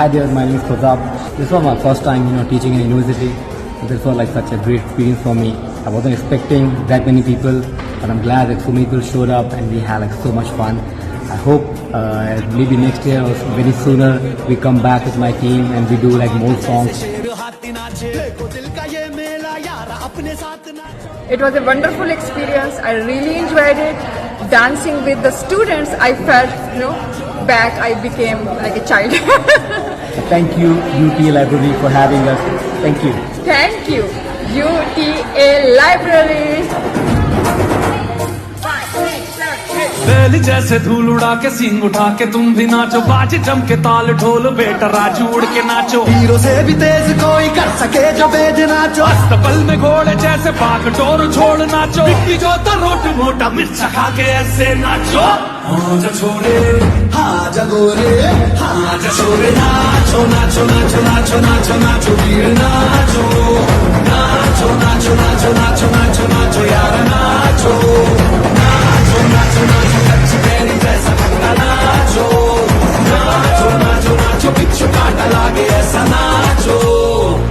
Hi there, my name is Pratap. This was my first time, teaching in a university. This was like such a great experience for me. I wasn't expecting that many people, but I'm glad that so many people showed up and we had like so much fun. I hope maybe next year or very sooner we come back with my team and we do like more songs. It was a wonderful experience. I really enjoyed it. Dancing with the students, I felt, back I became like a child. Thank you, UTA Library, for having us. Thank you. Thank you, UTA Libraries. बैल जैसे धूल उड़ा के सींग उठा के तुम भी नाचो बाजे जम के ताल ढोल बेटा राजू उड़ के नाचो हीरो से भी तेज कोई कर सके जो बेज नाचो अस्तबल में घोड़े जैसे भाग टोर छोड़ नाचो मिट्टी जो रोट मोटा मिर्चा खा के ऐसे नाचो हाँ जा छोरे हाँ जा गोरे हाँ जा छोरे नाचो नाचो नाचो नाचो नाचो नाचो वीर नाचो